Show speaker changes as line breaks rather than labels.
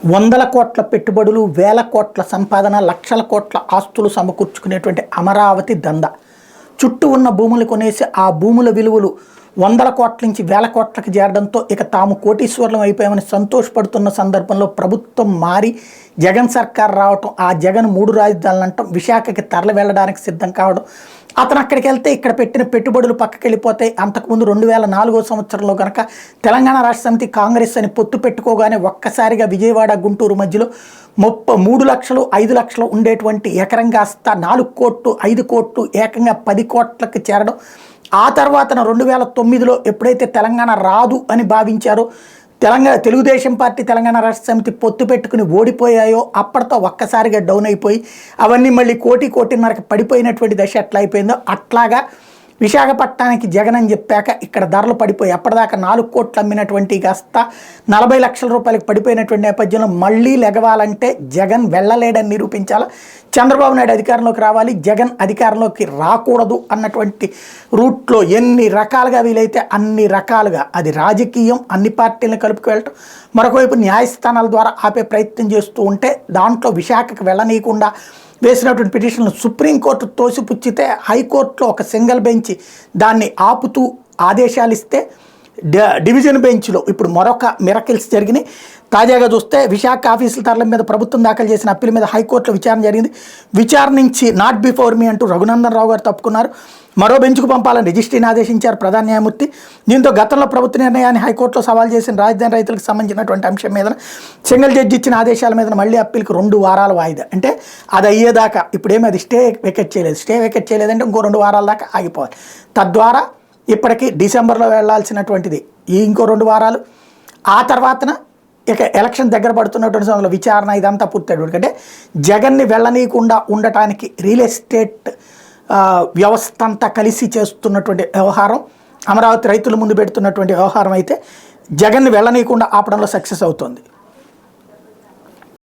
వందల కోట్ల పెట్టుబడులు, వేల కోట్ల సంపాదన, లక్షల కోట్ల ఆస్తులు సమకూర్చుకునేటువంటి అమరావతి దంద. చుట్టూ ఉన్న భూములు కొనేసి ఆ భూముల విలువలు వందల కోట్ల నుంచి వేల కోట్లకు చేరడంతో ఇక తాము కోటీశ్వరులం అయిపోయామని సంతోషపడుతున్న సందర్భంలో ప్రభుత్వం మారి జగన్ సర్కార్ రావటం, ఆ జగన్ 3 రాజధానులు అంటాం, విశాఖకి తరలి వెళ్ళడానికి సిద్ధం కావడం, అతను అక్కడికి వెళ్తే ఇక్కడ పెట్టిన పెట్టుబడులు పక్కకి వెళ్ళిపోతాయి. అంతకుముందు 2004 సంవత్సరంలో కనుక తెలంగాణ రాష్ట్ర సమితి కాంగ్రెస్ అని పొత్తు పెట్టుకోగానే ఒక్కసారిగా విజయవాడ గుంటూరు మధ్యలో 3 లక్షలు 5 లక్షలు ఉండేటువంటి ఎకరం కాస్త 4 కోట్లు 5 కోట్లు ఏకంగా 10 కోట్లకు చేరడం. ఆ తర్వాత 2009లో ఎప్పుడైతే తెలంగాణ రాదు అని భావించారో, తెలుగుదేశం పార్టీ తెలంగాణ రాష్ట్ర సమితి పొత్తు పెట్టుకుని ఓడిపోయాయో అప్పటితో ఒక్కసారిగా డౌన్ అయిపోయి అవన్నీ మళ్ళీ కోటిన్నరకు పడిపోయినటువంటి దశ ఎట్లా అయిపోయిందో అట్లాగా విశాఖపట్నానికి జగన్ అని చెప్పాక ఇక్కడ ధరలు పడిపోయి అప్పటిదాకా 4 కోట్లు అమ్మినటువంటి కాస్త 40 లక్షల రూపాయలకు పడిపోయినటువంటి నేపథ్యంలో మళ్ళీ లెగవాలంటే జగన్ వెళ్ళలేడని నిరూపించాలి. చంద్రబాబు నాయుడు అధికారంలోకి రావాలి, జగన్ అధికారంలోకి రాకూడదు అన్నటువంటి రూట్లో ఎన్ని రకాలుగా వీలైతే అన్ని రకాలుగా అది రాజకీయం, అన్ని పార్టీలను కలుపుకు వెళ్ళటం, మరొకవైపు న్యాయస్థానాల ద్వారా ఆపే ప్రయత్నం చేస్తూ ఉంటే దాంట్లో విశాఖకు వెళ్ళనీయకుండా వేసినటువంటి పిటిషన్లు సుప్రీంకోర్టు తోసిపుచ్చితే హైకోర్టులో ఒక సింగిల్ బెంచ్ దాన్ని ఆపుతూ ఆదేశాలు ఇస్తే డివిజన్ బెంచ్లో ఇప్పుడు మరొక మిరకిల్స్ జరిగినాయి. తాజాగా చూస్తే విశాఖ ఆఫీసుల తరలి మీద ప్రభుత్వం దాఖలు చేసిన అప్పీల్ మీద హైకోర్టులో విచారణ జరిగింది. విచారణ నుంచి నాట్ బిఫోర్ మీ అంటూ రఘునందన్ రావు గారు తప్పుకున్నారు. మరో బెంచ్కు పంపాలని రిజిస్ట్రీని ఆదేశించారు ప్రధాన న్యాయమూర్తి. దీంతో గతంలో ప్రభుత్వ నిర్ణయాన్ని హైకోర్టులో సవాల్ చేసిన రాజధాని రైతులకు సంబంధించినటువంటి అంశం మీద సింగిల్ జడ్జి ఇచ్చిన ఆదేశాల మీద మళ్ళీ అప్పీల్కి 2 వారాల వాయిదా. అంటే అది అయ్యేదాకా ఇప్పుడేమీ అది స్టే వెకెట్ చేయలేదంటే ఇంకో 2 వారాల దాకా ఆగిపోవాలి. తద్వారా ఇప్పటికీ డిసెంబర్లో వెళ్లాల్సినటువంటిది ఇంకో 2 వారాలు. ఆ తర్వాతన ఇక ఎలక్షన్ దగ్గర పడుతున్నటువంటి సమయంలో విచారణ ఇదంతా పూర్తయ్యాడు. ఎందుకంటే జగన్ని వెళ్ళనీయకుండా ఉండటానికి రియల్ ఎస్టేట్ వ్యవస్థ అంతా కలిసి చేస్తున్నటువంటి వ్యవహారం, అమరావతి రైతుల ముందు పెడుతున్నటువంటి వ్యవహారం అయితే జగన్ని వెళ్ళనీయకుండా ఆపడంలో సక్సెస్ అవుతుంది.